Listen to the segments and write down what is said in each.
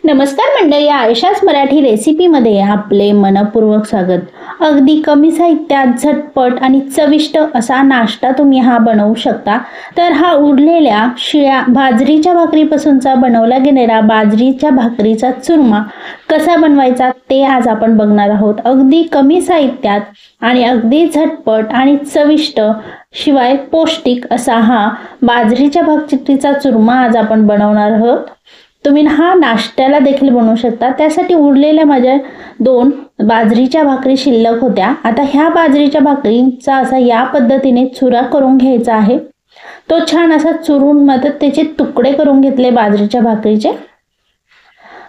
नमस्कार मंडळी, आयशाच मराठी रेसिपीमध्ये आपले मनपूर्वक स्वागत। अगदी कमी साहित्यात झटपट आणि चविष्ट असा नाश्ता तुम्ही हा बनवू शकता। तर हा उरलेल्या शिळ्या बाजरीच्या भाकरीपासूनचा बनवला गेलेला बाजरीच्या भाकरीचा चुरमा कसा बनवायचा ते आज आपण बघणार आहोत। अगदी कमी साहित्यात आणि अगदी झटपट आणि चविष्ट शिवाय पौष्टिक असा हा बाजरीच्या भाकरीचा चुरमा आज आपण बनवणार आहोत। तुम्ही हा नाश्त्याला देखील बनवू शकता। त्यासाठी उरलेल्या माझ्या 2 बाजरीच्या भाकरी शिल्लक होत्या। आता ह्या बाजरीच्या भाकरीचा असा या पद्धतीने चुरा करून घ्यायचा आहे। तो छान असा चुरून मग त्याचे तुकडे करून घेतले बाजरीच्या भाकरीचे।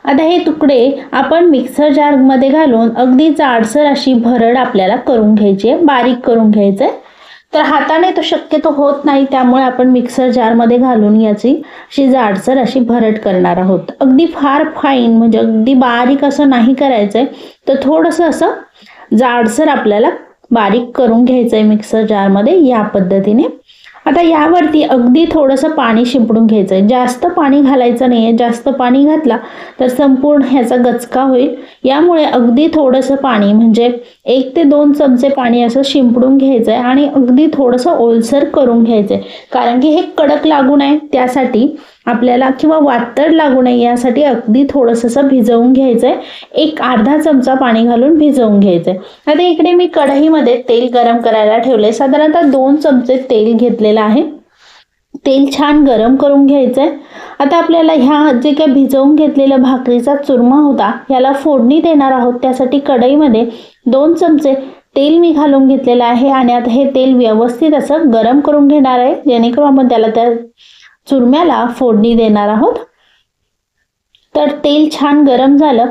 आता हे तुकडे आपण मिक्सर जार मध्ये घालून अगदी जाडसर अशी भरड आपल्याला करून घ्यायची आहे, बारीक करून घ्यायचं आहे। तर हाताने तो शक्यतो होत नाही, त्यामुळे आपण मिक्सर जार मध्ये घालून याची अशी जाडसर अशी भरड करणार आहोत। अगदी फार फाईन म्हणजे अगदी बारीक असं नाही करायचंय, तर थोडंसं असं जाडसर आपल्याला बारीक करून घ्यायचंय मिक्सर जार मध्ये या पद्धतीने। आता यावरती अगदी थोडंसं पाणी शिंपडून घ्यायचंय, जास्त पाणी घालायचं नाहीये। जास्त पाणी घातला तर संपूर्ण ह्याचा गचका होईल, यामुळे अगदी थोडंसं पाणी म्हणजे 1 ते 2 चमचे पाणी असं शिंपडून घ्यायचंय आणि अगदी थोडंसं ओलसर करून घ्यायचंय, कारण की हे कडक लागू नये त्यासाठी आपल्याला किंवा वातड लागू नये यासाठी अगदी थोडंसं भिजवून घ्यायचंय। एक अर्धा चमचा पाणी घालून भिजवून घ्यायचंय। आता इकडे मी कढईमध्ये तेल गरम करायला ठेवले, साधारणतः 2 चमचे तेल घेतलेलं आहे। तेल छान गरम करून घ्यायचंय। आता आपल्याला ह्या जे काही भिजवून घेतलेला भाकरीचा चुरमा होता याला फोडणी देणार आहोत। त्यासाठी कढईमध्ये 2 चमचे तेल मी घालून घेतलेलं आहे आणि आता हे तेल व्यवस्थित असं गरम करून घेणार आहे, जेणेकरून आपण त्याला त्या चुरम्याला फोडणी देणार आहोत। तर तेल छान गरम झालं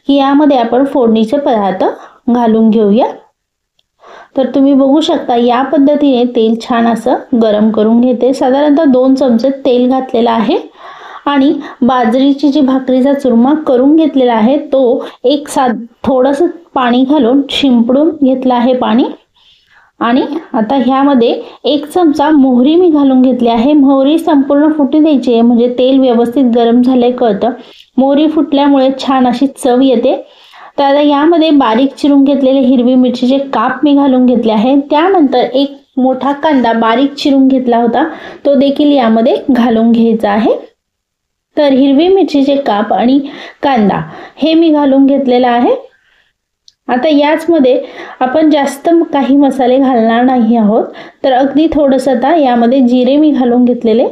की यामध्ये आपण फोडणीचे पदार्थ घालून घेऊया। तर तुम्ही बघू शकता या पद्धतीने तेल छान असं गरम करून घेते। साधारणतः 2 चमचे तेल घातलेला आहे आणि बाजरीची जी भाकरीचा चुरमा करून घेतलेला आहे तो थोडंसं पाणी घालून शिंपडून घेतला आहे पाणी। आणि आता ह्यामध्ये 1 चमचा मोहरी मी घालून घेतली आहे। मोहरी संपूर्ण फुटू द्यायची आहे, म्हणजे तेल व्यवस्थित गरम झाले कळतं। मोहरी फुटल्यामुळे छान अशी चव येते। तर आता यामध्ये बारीक चिरून घेतलेले हिरवी मिरचीचे काप मी घालून घेतले आहे। त्यानंतर 1 मोठा कांदा बारीक चिरून घेतला होता तो देखील यामध्ये घालून घ्यायचा आहे। तर हिरवी मिरचीचे काप आणि कांदा हे मी घालून घेतलेला आहे। आता याचमध्ये आपण जास्त काही मसाले घालणार नाही आहोत, तर अगदी थोडंसं आता यामध्ये जिरे मी घालून घेतलेले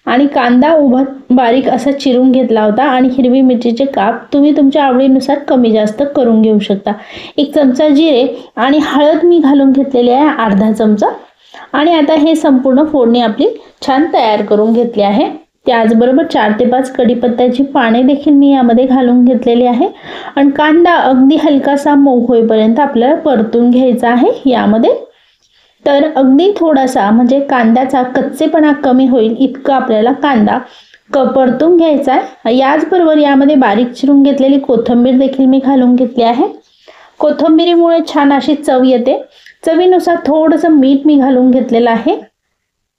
आणि कांदा उभा बारीक असा चिरून घेतला होता आणि हिरवी मिरचीचे काप तुम्ही तुमच्या आवडीनुसार कमी जास्त करून घेऊ शकता। 1 चमचा जिरे आणि हळद मी घालून घेतलेली आहे अर्धा चमचा। आणि आता हे संपूर्ण फोडणी आपली छान तयार करून घेतली आहे। त्याचबरोबर 4 ते 5 कढीपत्त्याची पाने देखील मी यामध्ये घालून घेतलेली आहे आणि कांदा अगदी हलकासा मऊ होईपर्यंत आपल्याला परतून घ्यायचा आहे यामध्ये। तर अगदी थोडासा म्हणजे कांद्याचा कच्चेपणा कमी होईल इतकं आपल्याला कांदा परतून घ्यायचा आहे। याचबरोबर यामध्ये बारीक चिरून घेतलेली कोथिंबीर देखील मी घालून घेतली आहे। कोथिंबीरीमुळे छान अशी चव येते। चवीनुसार थोडंसं मीठ मी घालून घेतलेलं आहे।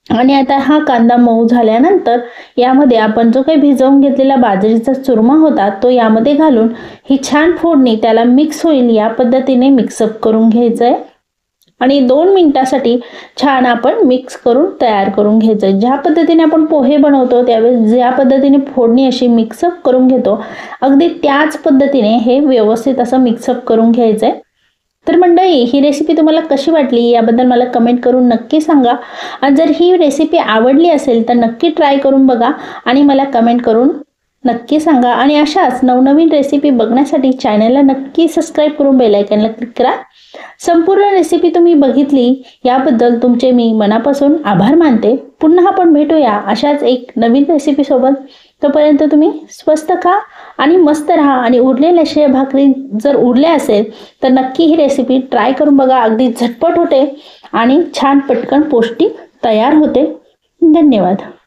आणि आता हा कांदा मऊ झाल्यानंतर यामध्ये आपण जो काही भिजवून घेतलेला बाजरीचा चुरमा होता तो यामध्ये घालून ही छान फोडणी त्याला मिक्स होईल या पद्धतीने मिक्सअप करून घ्यायचं आहे आणि 2 मिनिटासाठी छान आपण मिक्स करून तयार करून घ्यायचं। ज्या पद्धतीने आपण पोहे बनवतो त्यावेळेस ज्या पद्धतीने फोडणी अशी मिक्सअप करून घेतो अगदी त्याच पद्धतीने हे व्यवस्थित असं मिक्सअप करून घ्यायचं आहे। तर मंडळी, ही रेसिपी तुम्हाला कशी वाटली याबद्दल मला कमेंट करून नक्की सांगा। आणि जर ही रेसिपी आवडली असेल तर नक्की ट्राय करून बघा आणि मला कमेंट करून नक्की सांगा। आणि अशाच नवनवीन रेसिपी बघण्यासाठी चॅनलला नक्की सबस्क्राईब करून बेल आयकॉनला क्लिक करा। संपूर्ण रेसिपी तुम्ही बघितली याबद्दल तुमचे मी मनापासून आभार मानते। पुन्हा आपण भेटूया अशाच एक नवीन रेसिपी सोबत। तोपर्यंत तुम्ही स्वस्त खा आणि मस्त राहा आणि उरलेल्या शिळ्या भाकरी जर उरल्या असेल तर नक्की ही रेसिपी ट्राय करून बघा। अगदी झटपट होते आणि छान पटकन पौष्टिक तयार होते। धन्यवाद।